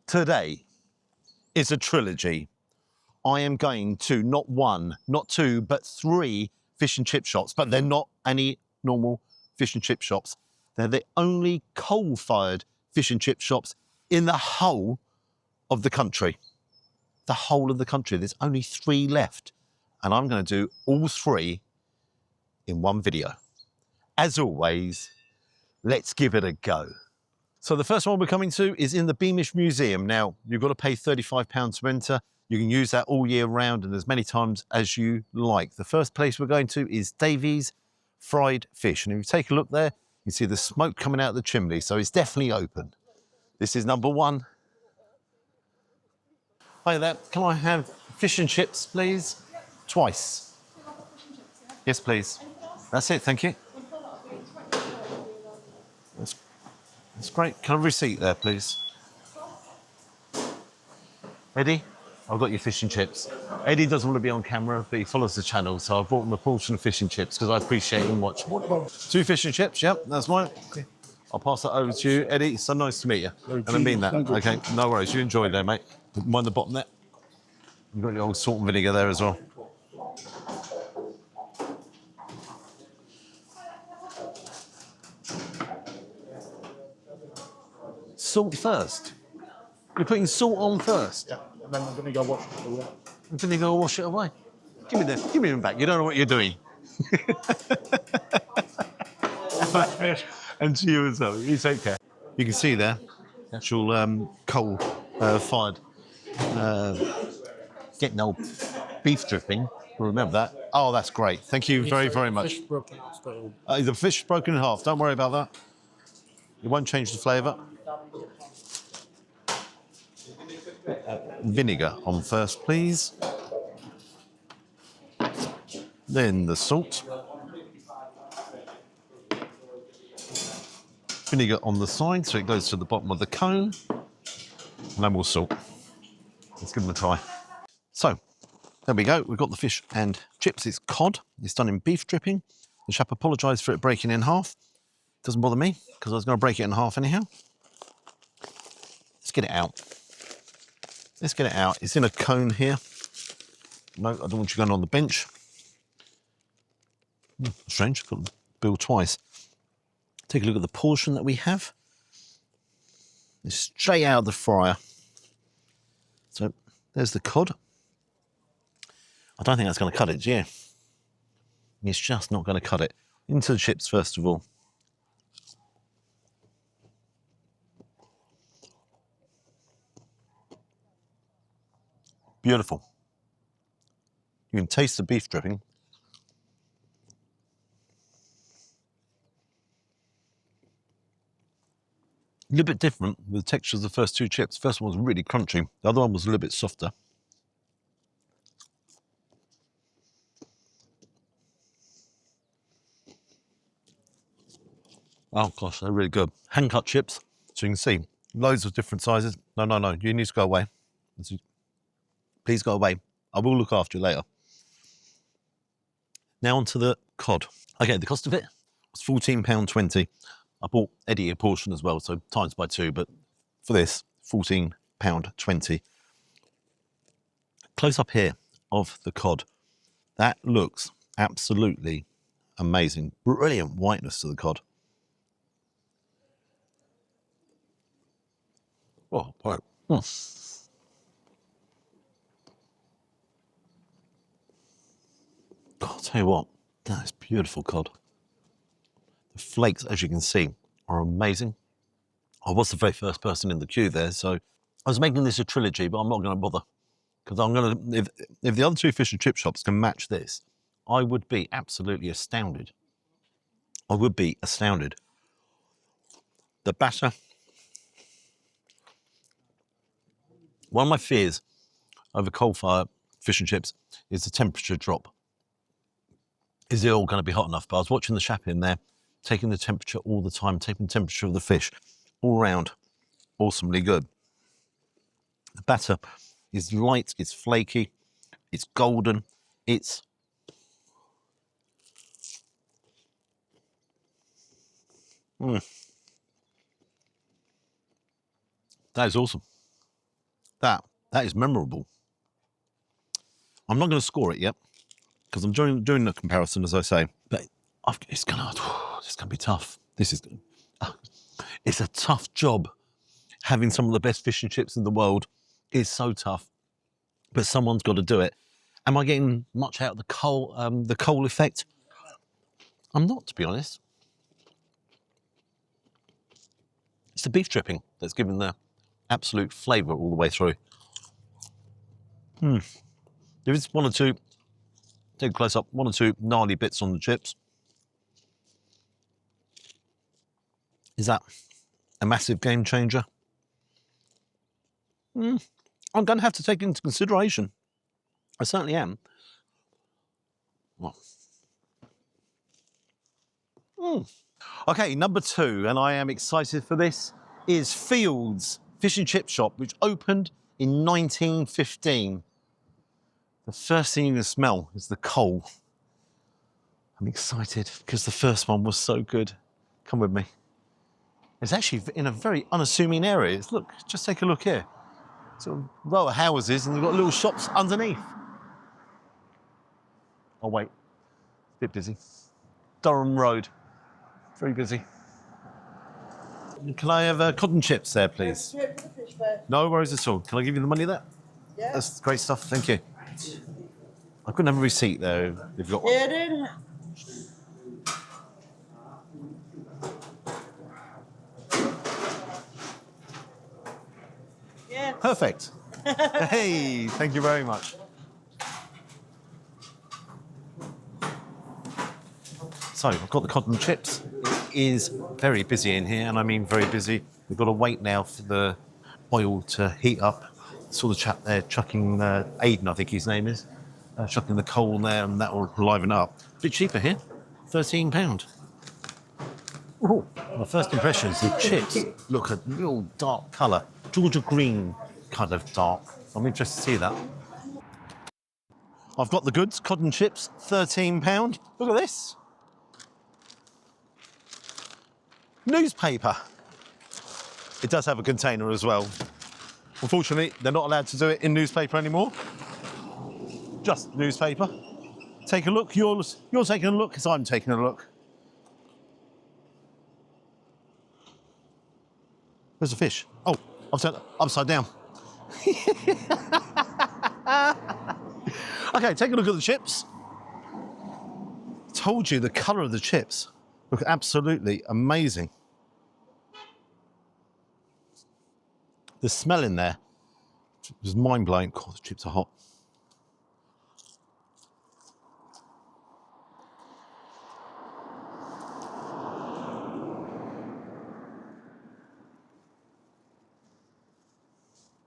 Today is a trilogy. I am going to not one, not two, but three fish and chip shops, but they're not any normal fish and chip shops. They're the only coal-fired fish and chip shops in the whole of the country. The whole of the country. There's only three left. And I'm going to do all three in one video. As always, let's give it a go. So the first one we're coming to is in the Beamish Museum. Now, you've got to pay £35 to enter. You can use that all year round and as many times as you like. The first place we're going to is Davy's Fried Fish. And if you take a look there, you see the smoke coming out of the chimney, so it's definitely open. This is number one. Hi there, can I have fish and chips, please? Twice. Yes, please. That's it, thank you. That's great. Can I have a receipt there, please? Eddie, I've got your fish and chips. Eddie doesn't want to be on camera, but he follows the channel, so I've bought him a portion of fish and chips because I appreciate him watching. Two fish and chips, yep, that's mine. Okay. I'll pass that over to you. Eddie, it's so nice to meet you. And I mean that. Okay, no worries. You enjoy there, mate. Mind the bottom there. You've got your old salt and vinegar there as well. Salt first? You're putting salt on first? Yeah, and then I'm going to go wash it away. And then you go wash it away? Give me them back. You don't know what you're doing. And to you as well. You take care. You can see there, the actual coal fired. Getting old beef dripping. Remember that. Oh, that's great. Thank you very, very much. Fish broken, so The fish broken in half. Don't worry about that. It won't change the flavour. Vinegar on first, please. Then the salt. Vinegar on the side, so it goes to the bottom of the cone. No more salt. Let's give them a try. So, there we go. We've got the fish and chips. It's cod. It's done in beef dripping. The chap apologised for it breaking in half. Doesn't bother me, because I was going to break it in half anyhow. Let's get it out. Let's get it out. It's in a cone here. No, I don't want you going on the bench. Strange, I've got the bill twice. Take a look at the portion that we have. It's straight out of the fryer. So there's the cod. I don't think that's going to cut it, yeah. It's just not going to cut it. Into the chips first of all. Beautiful. You can taste the beef dripping. A little bit different with the texture of the first two chips. First one was really crunchy. The other one was a little bit softer. Oh gosh, they're really good. Hand-cut chips, so you can see loads of different sizes. No, you need to go away. Please go away. I will look after you later. Now onto the cod. Okay, the cost of it was £14.20. I bought Eddie a portion as well, so times by two, but for this, £14.20. Close up here of the cod. That looks absolutely amazing. Brilliant whiteness to the cod. Oh, right. I'll tell you what, that is beautiful cod. The flakes, as you can see, are amazing. I was the very first person in the queue there, so I was making this a trilogy, but I'm not going to bother. Because I'm going to, if the other two fish and chip shops can match this, I would be absolutely astounded. I would be astounded. The batter. One of my fears over coal-fired fish and chips is the temperature drop. Is it all going to be hot enough? But I was watching the chap in there, taking the temperature all the time, taking the temperature of the fish all round. Awesomely good. The batter is light, it's flaky, it's golden, it's... That is awesome. That is memorable. I'm not going to score it yet because I'm doing the comparison, as I say. But it's going to be tough. It's a tough job. Having some of the best fish and chips in the world is so tough, but someone's got to do it. Am I getting much out of the coal effect? I'm not, to be honest. It's the beef dripping that's given the absolute flavour all the way through. There is one or two, take a close up, one or two gnarly bits on the chips. Is that a massive game changer? I'm going to have to take it into consideration. I certainly am. Well. Okay, number 2, and I am excited for this, is Fields Fish and Chip Shop, which opened in 1915. The first thing you can smell is the coal. I'm excited because the first one was so good. Come with me. It's actually in a very unassuming area. Look, just take a look here. Sort of row of houses and they've got little shops underneath. Oh wait, a bit busy. Durham Road, very busy. Can I have cotton chips there, please? No worries at all. Can I give you the money there? Yeah. That's great stuff, thank you. I couldn't have a receipt though, if you've got one. Yeah, dude. Yeah. Perfect. Hey, thank you very much. So, I've got the cotton chips. It is very busy in here, and I mean very busy. We've got to wait now for the oil to heat up. Saw the chap there chucking, Aidan, I think his name is, chucking the coal there, and that will liven it up. A bit cheaper here, £13. Ooh. My first impressions, the chips look a real dark colour, Georgia green kind of dark. I'm interested to see that. I've got the goods, cotton chips, £13. Look at this. Newspaper. It does have a container as well. Unfortunately, they're not allowed to do it in newspaper anymore. Just newspaper. Take a look. You're taking a look because I'm taking a look. Where's the fish? Oh, upside down. Okay, take a look at the chips. Told you the colour of the chips look absolutely amazing. The smell in there was mind-blowing. God, the chips are hot.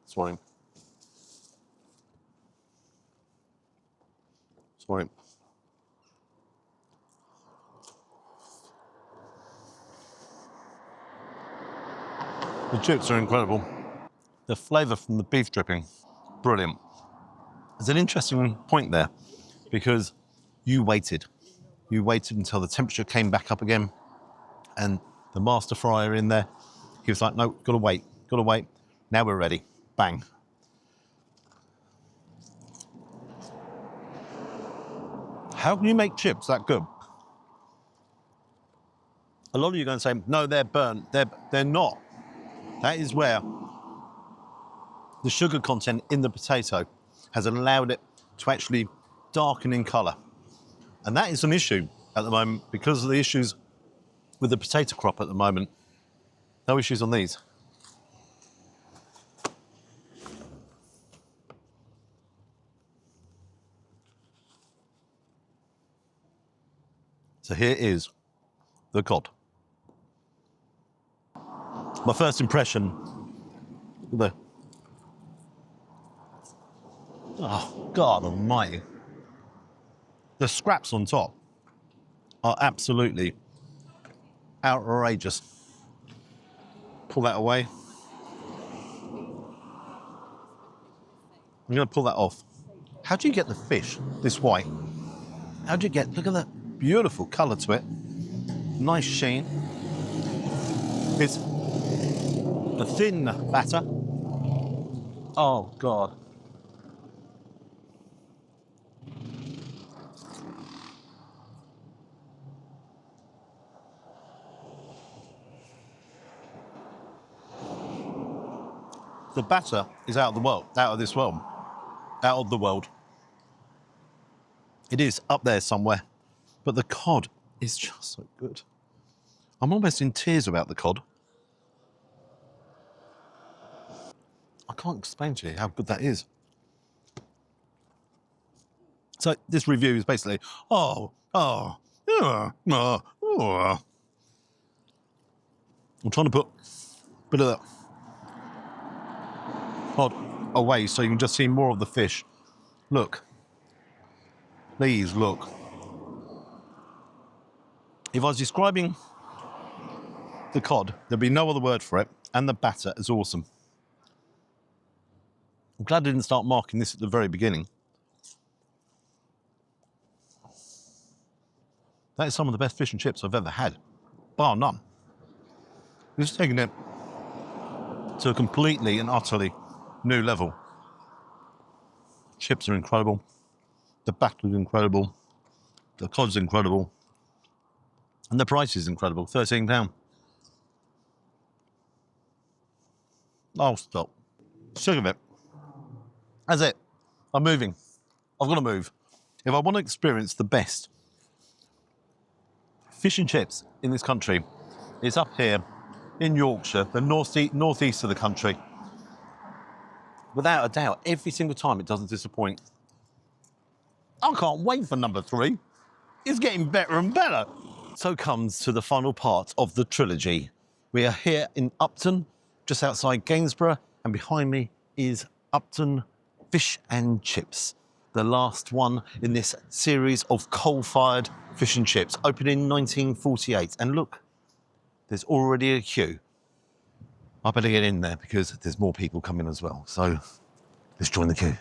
Sorry. The chips are incredible. The flavour from the beef dripping, brilliant. There's an interesting point there because you waited. You waited until the temperature came back up again and the master fryer in there, he was like, no, gotta wait. Now we're ready. Bang. How can you make chips that good? A lot of you are going to say, no, they're burnt. They're not. That is where the sugar content in the potato has allowed it to actually darken in colour. And that is an issue at the moment because of the issues with the potato crop at the moment. No issues on these. So here is the cod. My first impression, oh, God almighty. The scraps on top are absolutely outrageous. Pull that away. I'm going to pull that off. How do you get the fish this white? How do you get, look at that beautiful colour to it. Nice sheen. It's a thin batter. Oh, God. The batter is out of the world, out of this world, out of the world. It is up there somewhere, but the cod is just so good. I'm almost in tears about the cod. I can't explain to you how good that is. So this review is basically, I'm trying to put a bit of that cod away so you can just see more of the fish. Look. Please look. If I was describing the cod, there'd be no other word for it, and the batter is awesome. I'm glad I didn't start marking this at the very beginning. That is some of the best fish and chips I've ever had, bar none. This is taking it to a completely and utterly new level. Chips are incredible. The batter is incredible. The cod's incredible. And the price is incredible, £13. I'll stop. Sick of it. That's it. I'm moving. I've got to move. If I want to experience the best fish and chips in this country, it's up here in Yorkshire, the northeast of the country. Without a doubt, every single time it doesn't disappoint. I can't wait for number 3. It's getting better and better. So comes to the final part of the trilogy. We are here in Upton, just outside Gainsborough, and behind me is Upton Fish and Chips, the last one in this series of coal-fired fish and chips, opened in 1948. And look, there's already a queue. I better get in there because there's more people coming as well. So let's join the queue.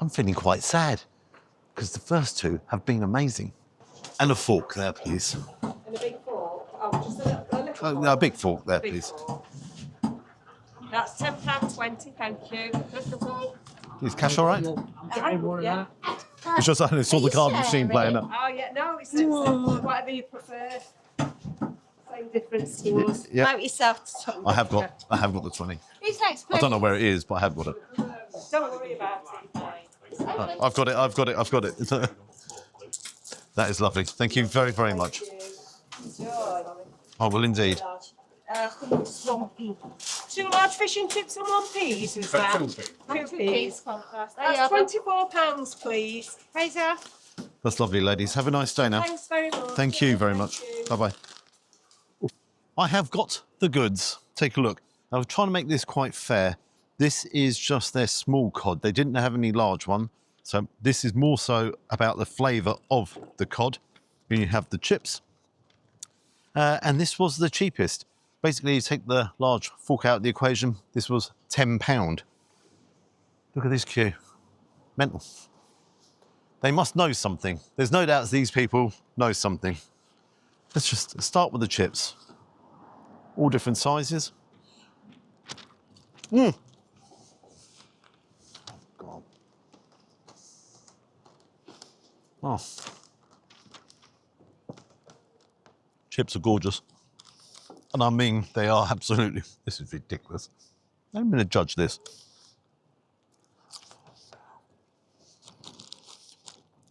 I'm feeling quite sad because the first 2 have been amazing. And a fork there, please. And a big fork. Oh, just a little Oh, fork. no, a big fork there, Big please. fork. That's £10.20, thank you. Is cash all right? Yeah. It's just I saw the card machine playing up. Oh, yeah, no, it's whatever you prefer. Same difference to us. Yeah. Note yourself to top. I have got the 20. Who takes I don't know where it is, but I have got it. Don't worry about it. I've got it. That is lovely. Thank you very, very much. Enjoy. I will indeed. 2 large fish and chips and 1 piece, is that? 2 piece. That's £24, please. Fraser. That's lovely, ladies. Have a nice day now. Thanks very much. Thank you very much. Bye-bye. I have got the goods. Take a look. I was trying to make this quite fair. This is just their small cod. They didn't have any large one. So this is more so about the flavour of the cod. Then you have the chips. And this was the cheapest. Basically, you take the large fork out of the equation. This was £10. Look at this queue. Mental. They must know something. There's no doubt these people know something. Let's just start with the chips. All different sizes. God. Oh. Chips are gorgeous. And I mean, they are absolutely... This is ridiculous. I'm going to judge this.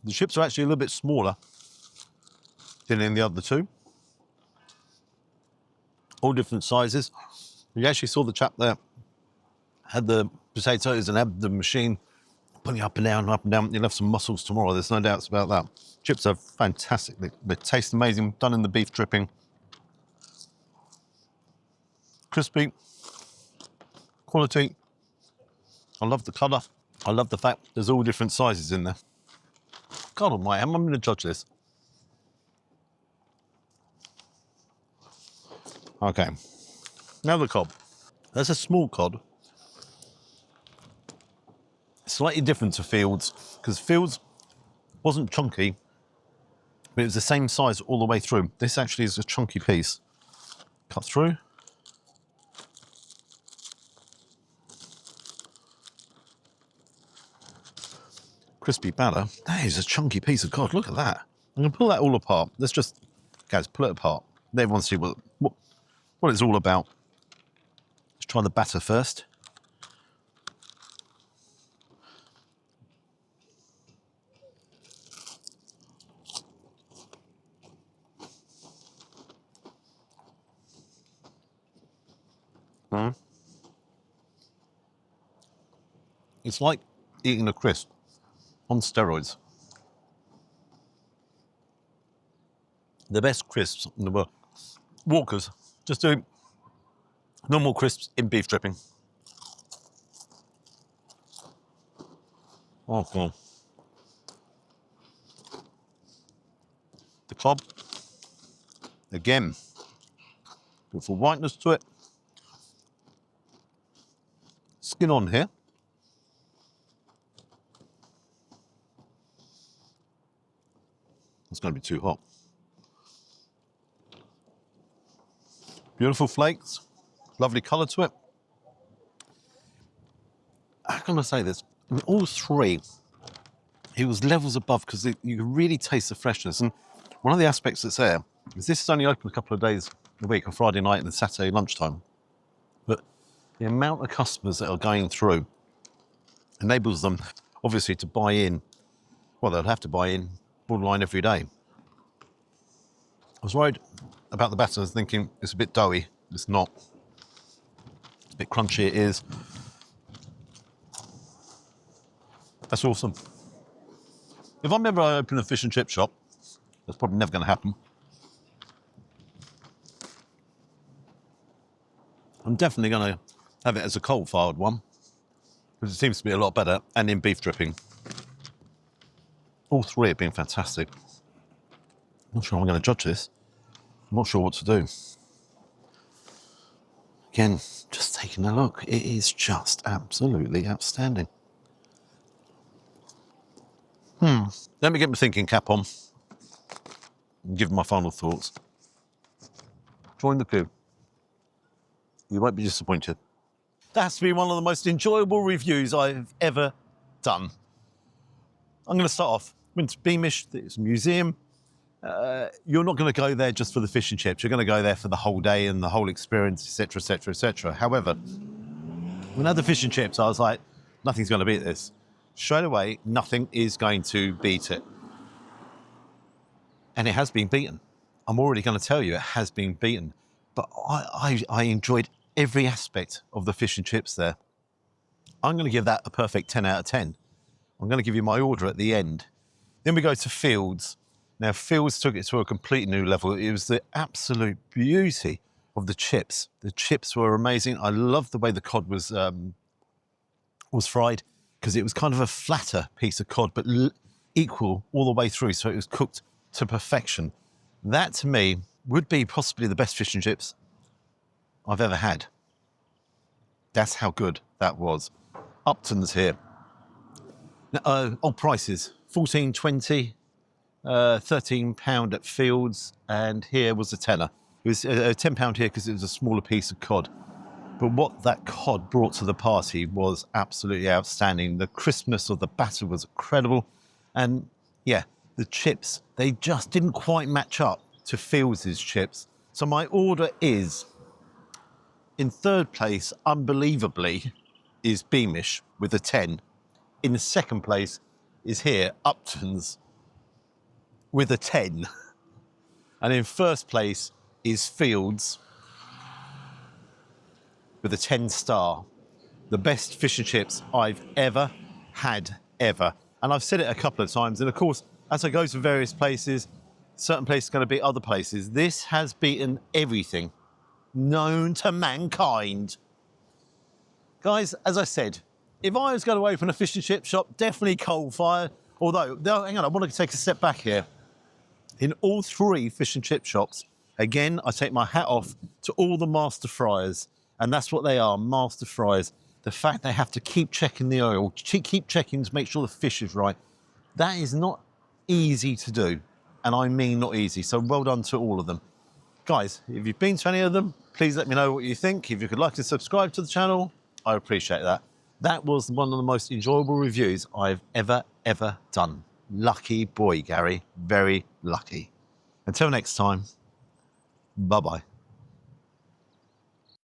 The chips are actually a little bit smaller than in the other 2. All different sizes. You actually saw the chap there had the potatoes and had the machine putting up and down, up and down. You'll have some mussels tomorrow. There's no doubts about that. Chips are fantastic. They taste amazing. Done in the beef dripping. Crispy. Quality. I love the colour. I love the fact there's all different sizes in there. God almighty, how am I going to judge this? Okay. Now the cod. That's a small cod. Slightly different to Fields, because Fields wasn't chunky, but it was the same size all the way through. This actually is a chunky piece. Cut through. crispy batter. That is a chunky piece of cod. Look at that. I'm going to pull that all apart. Let's just, guys, pull it apart. Let everyone see what it's all about. Let's try the batter first. It's like eating a crisp on steroids. The best crisps in the world. Walkers, just do normal crisps in beef dripping. Oh, God. The cod, again, beautiful whiteness to it. Skin on here. It's going to be too hot. Beautiful flakes, lovely colour to it. How can I say this? In all three, it was levels above because you could really taste the freshness. And one of the aspects that's there is this is only open a couple of days a week, on Friday night and Saturday lunchtime. But the amount of customers that are going through enables them, obviously, to buy in. Well, they'll have to buy in borderline every day. I was worried about the batter. I was thinking it's a bit doughy. It's not. It's a bit crunchy, it is. That's awesome. If I'm ever open a fish and chip shop, that's probably never going to happen. I'm definitely going to have it as a coal-fired one, because it seems to be a lot better, and in beef dripping. All three have been fantastic. I'm not sure I'm going to judge this. I'm not sure what to do. Again, just taking a look, it is just absolutely outstanding. Let me get my thinking cap on and give my final thoughts. Join the queue. You won't be disappointed. That has to be one of the most enjoyable reviews I've ever done. I'm going to start off. Went to Beamish, it's a museum. You're not going to go there just for the fish and chips. You're going to go there for the whole day and the whole experience, etc., etc., etc. However, when I had the fish and chips, I was like, nothing's going to beat this. Straight away, nothing is going to beat it. And it has been beaten. I'm already going to tell you it has been beaten. But I enjoyed every aspect of the fish and chips there. I'm going to give that a perfect 10 out of 10. I'm going to give you my order at the end. Then we go to Fields. Now, Fields took it to a completely new level. It was the absolute beauty of the chips. The chips were amazing. I loved the way the cod was fried, because it was kind of a flatter piece of cod, but equal all the way through, so it was cooked to perfection. That, to me, would be possibly the best fish and chips I've ever had. That's how good that was. Upton's here. Now, prices, $14.20, £13 at Fields, and here was a tenner. It was £10 here because it was a smaller piece of cod. But what that cod brought to the party was absolutely outstanding. The crispness of the batter was incredible. And yeah, the chips, they just didn't quite match up to Fields' chips. So my order is, in third place, unbelievably, is Beamish with a 10. In the second place is here, Upton's with a 10. And in first place is Fields with a 10-star. The best fish and chips I've ever had, ever. And I've said it a couple of times. And of course, as I go to various places, certain places are going to beat other places. This has beaten everything known to mankind. Guys, as I said, if I was going to open a fish and chip shop, definitely coal-fired. Although, hang on, I want to take a step back here. In all three fish and chip shops, again, I take my hat off to all the master fryers. And that's what they are, master fryers. The fact they have to keep checking the oil, keep checking to make sure the fish is right, that is not easy to do. And I mean not easy. So well done to all of them. Guys, if you've been to any of them, please let me know what you think. If you could like and subscribe to the channel, I appreciate that. That was one of the most enjoyable reviews I've ever done. Lucky boy, Gary. Very lucky. Until next time, bye-bye.